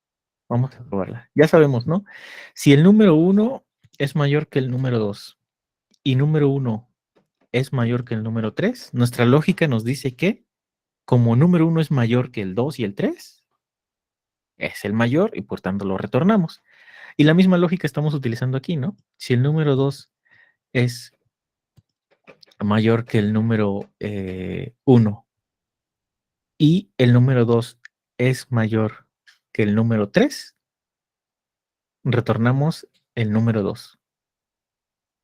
Vamos a probarla. Ya sabemos, ¿no? Si el número uno es mayor que el número 2 y número uno es mayor que el número 3, nuestra lógica nos dice que como número uno es mayor que el 2 y el 3, es el mayor y por tanto lo retornamos. Y la misma lógica estamos utilizando aquí, ¿no? Si el número 2 es mayor que el número 1 y el número 2 es mayor que el número 3, retornamos el número 2.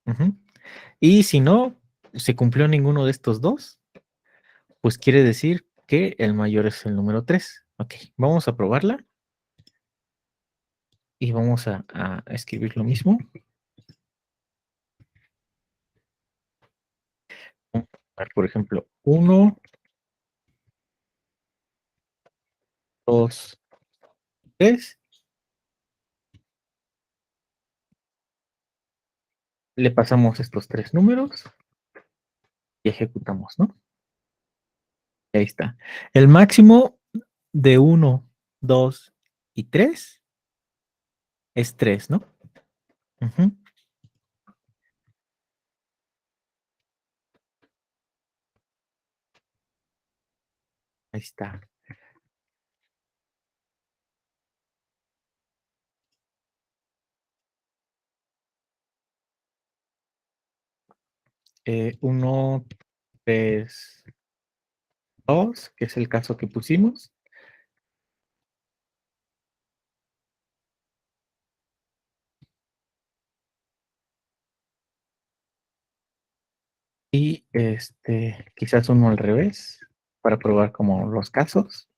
Ujú. Y si no se cumplió ninguno de estos dos, pues quiere decir que el mayor es el número 3. Ok, vamos a probarla y vamos a escribir lo mismo. Vamos a poner, por ejemplo, 1, 2, 3. Le pasamos estos tres números y ejecutamos, ¿no? Y ahí está. El máximo de 1, 2 y 3 es 3, ¿no? Ujú, ahí está. 1, 3, 2, que es el caso que pusimos. Y quizás uno al revés para probar como los casos.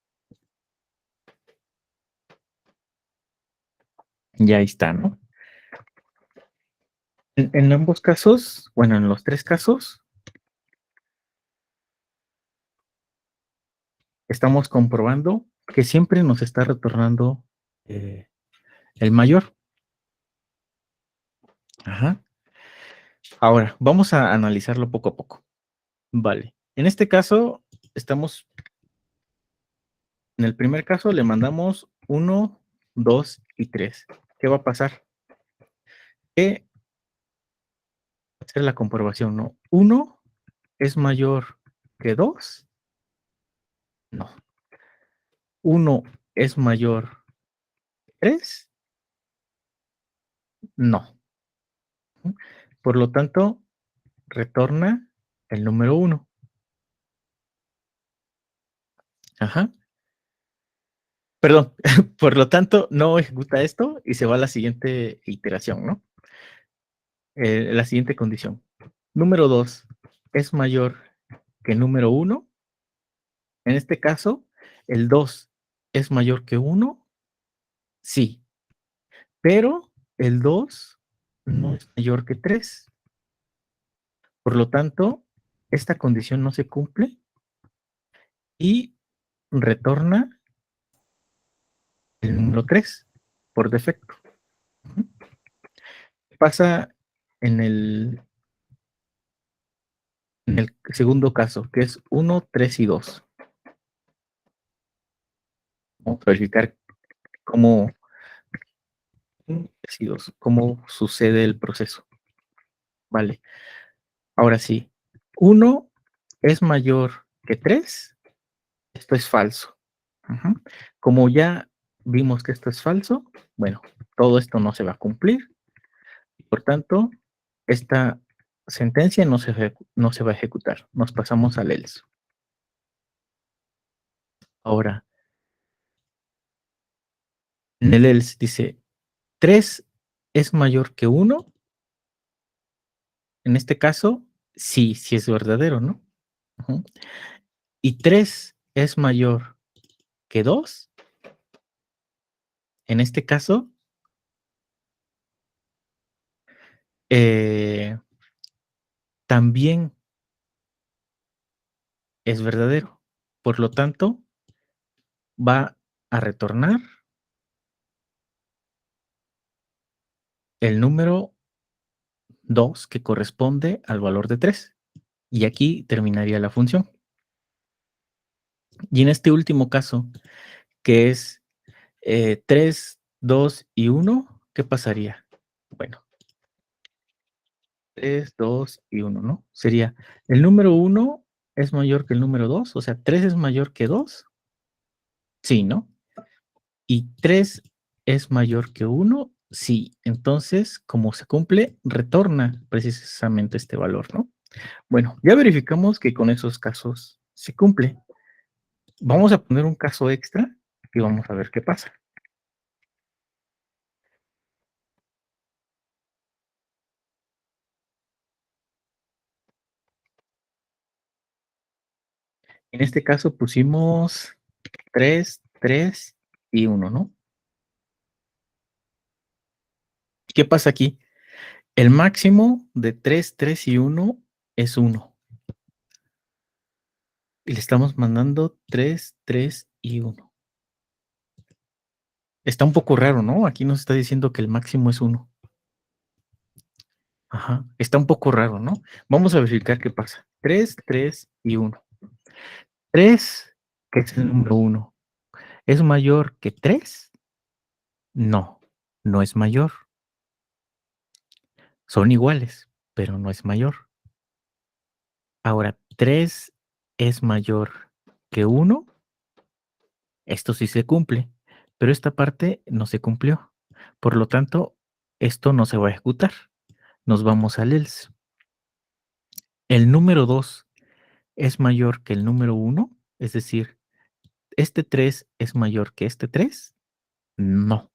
Ya ahí está, ¿no? En ambos casos, bueno, en los tres casos, estamos comprobando que siempre nos está retornando eh, el mayor. Ajá. Ahora, vamos a analizarlo poco a poco. Vale. En este caso, en el primer caso le mandamos 1, 2 y 3. ¿Qué va a pasar? Que hacer la comprobación, ¿no? ¿1 es mayor que 2? No. ¿1 es mayor que 3? No. Por lo tanto, retorna el número 1. Ajá. Perdón, por lo tanto, no ejecuta esto y se va a la siguiente iteración, ¿no? La siguiente condición. Número 2 es mayor que número 1. En este caso, el 2 es mayor que 1, sí, pero el 2 no es mayor que 3. Por lo tanto, esta condición no se cumple y retorna el número 3 por defecto. Ujú. Pasa en el segundo caso, que es 1, 3 y 2. Vamos a verificar cómo, 1, 3 y 2, cómo sucede el proceso. Vale, ahora sí. 1 es mayor que 3. Esto es falso. Ujú. Como ya vimos que esto es falso, bueno, todo esto no se va a cumplir. Por tanto, esta sentencia no se va a ejecutar. Nos pasamos al else. Ahora, en el else dice 3 es mayor que 1. En este caso, sí, sí es verdadero, ¿no? Ujú. Y 3 es mayor que 2. En este caso, eh, también es verdadero. Por lo tanto, va a retornar el número 2 que corresponde al valor de 3. Y aquí terminaría la función. Y en este último caso, que es 3, 2 y 1, ¿qué pasaría? Bueno, 3, 2 y 1, ¿no? Sería el número 1 es mayor que el número 2, o sea, 3 es mayor que 2. Sí, ¿no? Y 3 es mayor que 1, sí. Entonces, como se cumple, retorna precisamente este valor, ¿no? Bueno, ya verificamos que con esos casos se cumple. Vamos a poner un caso extra y vamos a ver qué pasa. En este caso pusimos 3, 3 y 1, ¿no? ¿Qué pasa aquí? El máximo de 3, 3 y 1 es 1. Y le estamos mandando 3, 3 y 1. Está un poco raro, ¿no? Aquí nos está diciendo que el máximo es 1. Ajá, está un poco raro, ¿no? Vamos a verificar qué pasa. 3, 3 y 1. 3, que es el número 1, ¿es mayor que 3? No, no es mayor. Son iguales, pero no es mayor. Ahora, 3 es mayor que 1. Esto sí se cumple, pero esta parte no se cumplió. Por lo tanto, esto no se va a ejecutar. Nos vamos al else. El número 2 es mayor que el número 1, es decir, ¿este 3 es mayor que este 3? No.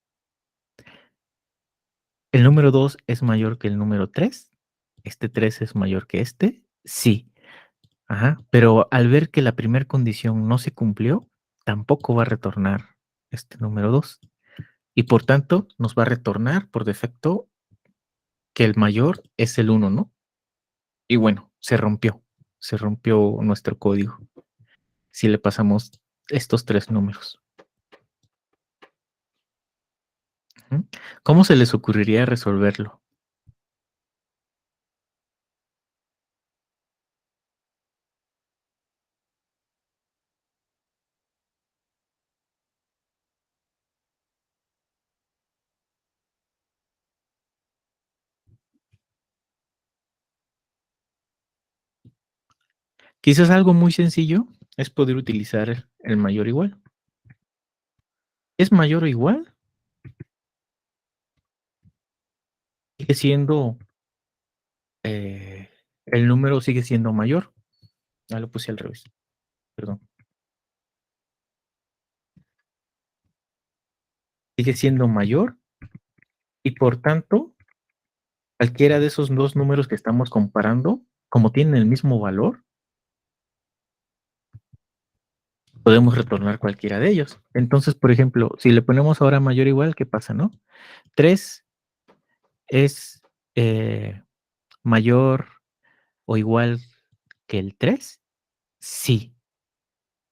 ¿El número 2 es mayor que el número 3? ¿Este 3 es mayor que este? Sí. Ajá, pero al ver que la primera condición no se cumplió, tampoco va a retornar este número 2. Y por tanto, nos va a retornar por defecto que el mayor es el 1, ¿no? Y bueno, se rompió nuestro código si le pasamos estos 3 números. Ujú. ¿Cómo se les ocurriría resolverlo? Quizás algo muy sencillo es poder utilizar el mayor o igual. ¿Es mayor o igual? Sigue siendo, el número sigue siendo mayor. Ah, lo puse al revés, perdón. Sigue siendo mayor y por tanto, cualquiera de esos 2 números que estamos comparando, como tienen el mismo valor, podemos retornar cualquiera de ellos. Entonces, por ejemplo, si le ponemos ahora mayor o igual, ¿qué pasa, no? 3 es, mayor o igual que el 3. Sí.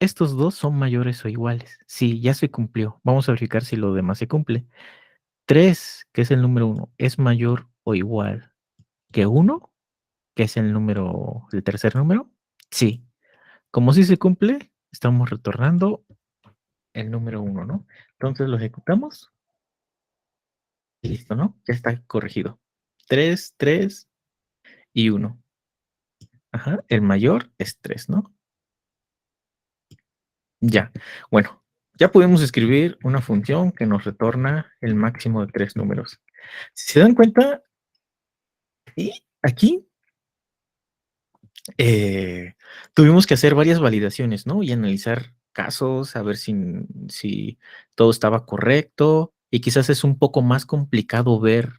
Estos 2 son mayores o iguales. Sí, ya se cumplió. Vamos a verificar si lo demás se cumple. 3, que es el número 1, es mayor o igual que 1, que es el tercer número. Sí. Como sí se cumple, estamos retornando el número 1, ¿no? Entonces lo ejecutamos y listo, ¿no? Ya está corregido. 3, 3 y 1. Ajá, el mayor es 3, ¿no? Ya. Bueno, ya podemos escribir una función que nos retorna el máximo de 3 números. Si se dan cuenta, y aquí tuvimos que hacer varias validaciones, ¿no? Y analizar casos, a ver si todo estaba correcto. Y quizás es un poco más complicado ver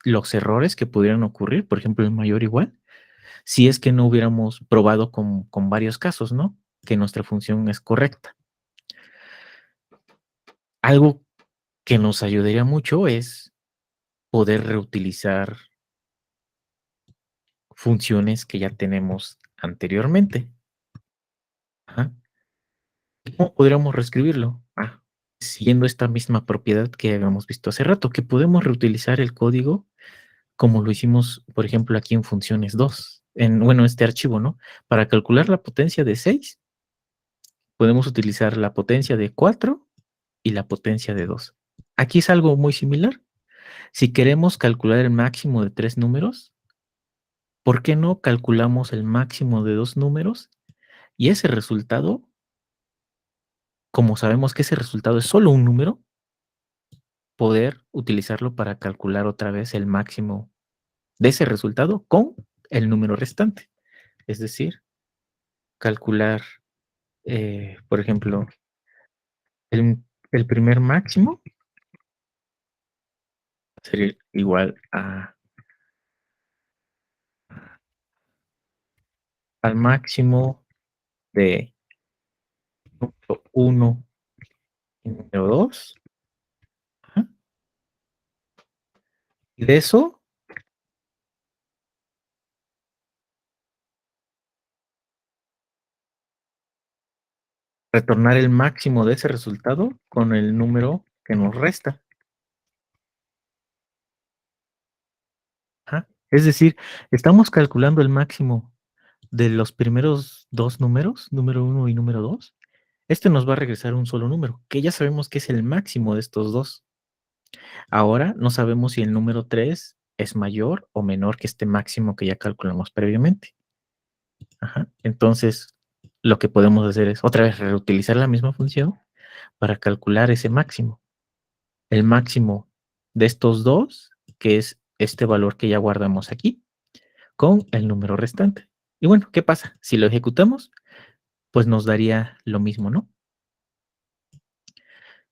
los errores que pudieran ocurrir, por ejemplo, el mayor igual, si es que no hubiéramos probado con varios casos, ¿no? Que nuestra función es correcta. Algo que nos ayudaría mucho es poder reutilizar funciones que ya tenemos anteriormente. Ajá. ¿Cómo podríamos reescribirlo? Siguiendo esta misma propiedad que habíamos visto hace rato, que podemos reutilizar el código como lo hicimos, por ejemplo, aquí en funciones 2, bueno, este archivo, ¿no? Para calcular la potencia de 6, podemos utilizar la potencia de 4 y la potencia de 2. Aquí es algo muy similar. Si queremos calcular el máximo de 3 números, ¿por qué no calculamos el máximo de 2 números? Y ese resultado, como sabemos que ese resultado es solo un número, poder utilizarlo para calcular otra vez el máximo de ese resultado con el número restante. Es decir, calcular, por ejemplo, el primer máximo sería igual al máximo de número 1 y número 2. Y de eso, retornar el máximo de ese resultado con el número que nos resta. Es decir, estamos calculando el máximo de los primeros 2 números, número 1 y número 2. Este nos va a regresar un solo número, que ya sabemos que es el máximo de estos dos. Ahora no sabemos si el número 3 es mayor o menor que este máximo que ya calculamos previamente. Entonces, lo que podemos hacer es otra vez reutilizar la misma función para calcular ese máximo. El máximo de estos dos, que es este valor que ya guardamos aquí, con el número restante. Y bueno, ¿qué pasa? Si lo ejecutamos, pues nos daría lo mismo, ¿no?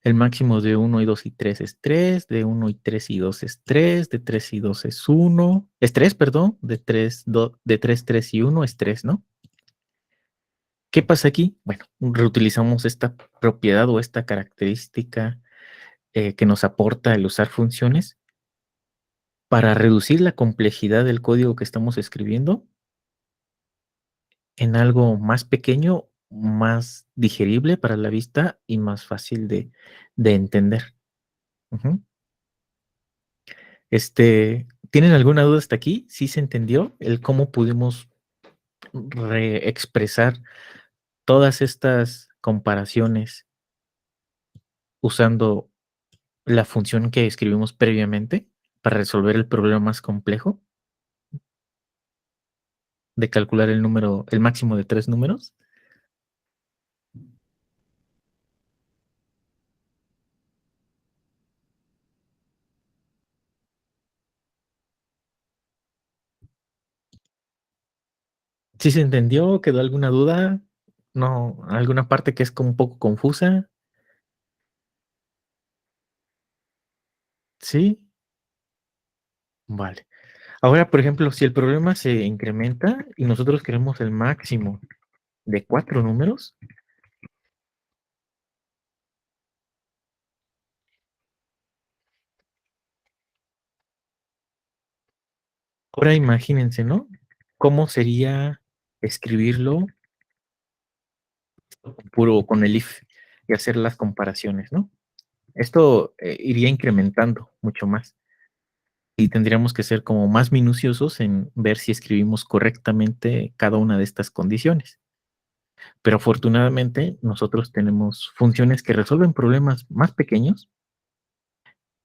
El máximo de 1 y 2 y 3 es 3, de 1 y 3 y 2 es 3, de 3 y 2 es 1, es 3, perdón, de 3, de 3, 3 y 1 es 3, ¿no? ¿Qué pasa aquí? Bueno, reutilizamos esta propiedad o esta característica que nos aporta el usar funciones para reducir la complejidad del código que estamos escribiendo en algo más pequeño, más digerible para la vista y más fácil de entender. Ujú. ¿Tienen alguna duda hasta aquí? ¿Sí se entendió el cómo pudimos reexpresar todas estas comparaciones usando la función que escribimos previamente para resolver el problema más complejo? de calcular el máximo de 3 números? ¿Sí se entendió? ¿Quedó alguna duda? ¿No? ¿Alguna parte que es como un poco confusa? ¿Sí? Vale. Ahora, por ejemplo, si el problema se incrementa y nosotros queremos el máximo de 4 números, ahora imagínense, ¿no? ¿Cómo sería escribirlo puro con el if y hacer las comparaciones, ¿no? Esto iría incrementando mucho más y tendríamos que ser como más minuciosos en ver si escribimos correctamente cada una de estas condiciones. Pero afortunadamente nosotros tenemos funciones que resuelven problemas más pequeños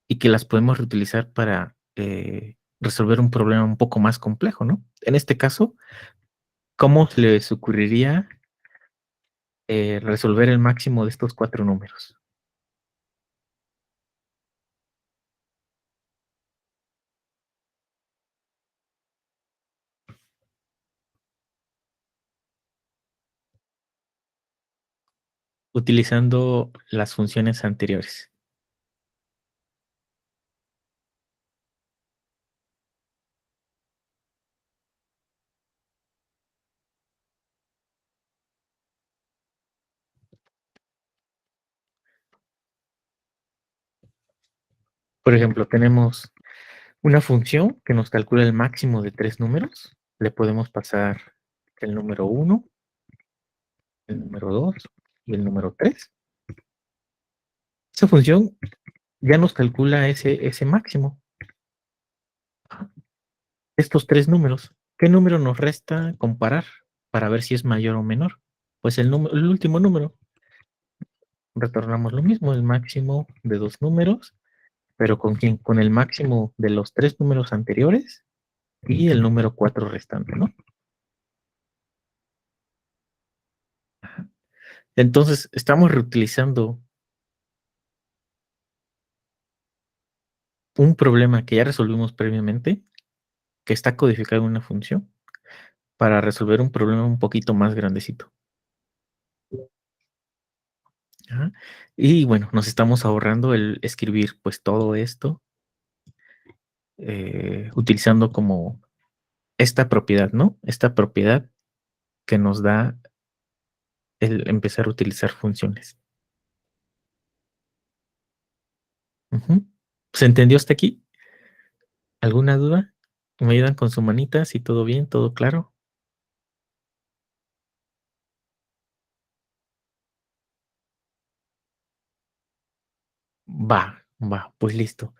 y que las podemos reutilizar para resolver un problema un poco más complejo, ¿no? En este caso, ¿cómo les ocurriría resolver el máximo de estos 4 números? Utilizando las funciones anteriores. Por ejemplo, tenemos una función que nos calcula el máximo de 3 números. Le podemos pasar el número 1, el número 2 y el número 3. Esa función ya nos calcula ese máximo, estos 3 números. ¿Qué número nos resta comparar para ver si es mayor o menor? Pues el último número. Retornamos lo mismo, el máximo de 2 números, pero ¿con quién? Con el máximo de los 3 números anteriores y el número 4 restante, ¿no? Entonces, estamos reutilizando un problema que ya resolvimos previamente, que está codificado en una función, para resolver un problema un poquito más grandecito. Ajá. Y bueno, nos estamos ahorrando el escribir pues todo esto utilizando como esta propiedad, ¿no? Esta propiedad que nos da el empezar a utilizar funciones. Ujú. ¿Se entendió hasta aquí? ¿Alguna duda? ¿Me ayudan con su manita? ¿Si todo bien? ¿Todo claro? Va, pues listo.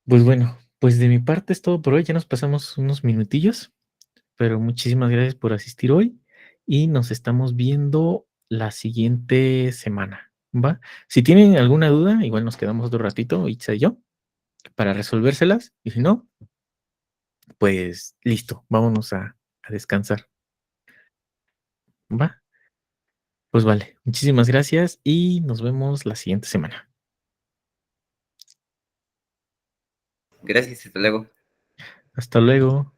Pues bueno, pues de mi parte es todo por hoy. Ya nos pasamos unos minutillos, pero muchísimas gracias por asistir hoy y nos estamos viendo la siguiente semana, ¿va? Si tienen alguna duda, igual nos quedamos otro ratito, Itza y yo, para resolvérselas. Y si no, pues listo, vámonos a descansar, ¿va? Pues vale, muchísimas gracias y nos vemos la siguiente semana. Gracias, hasta luego. Hasta luego.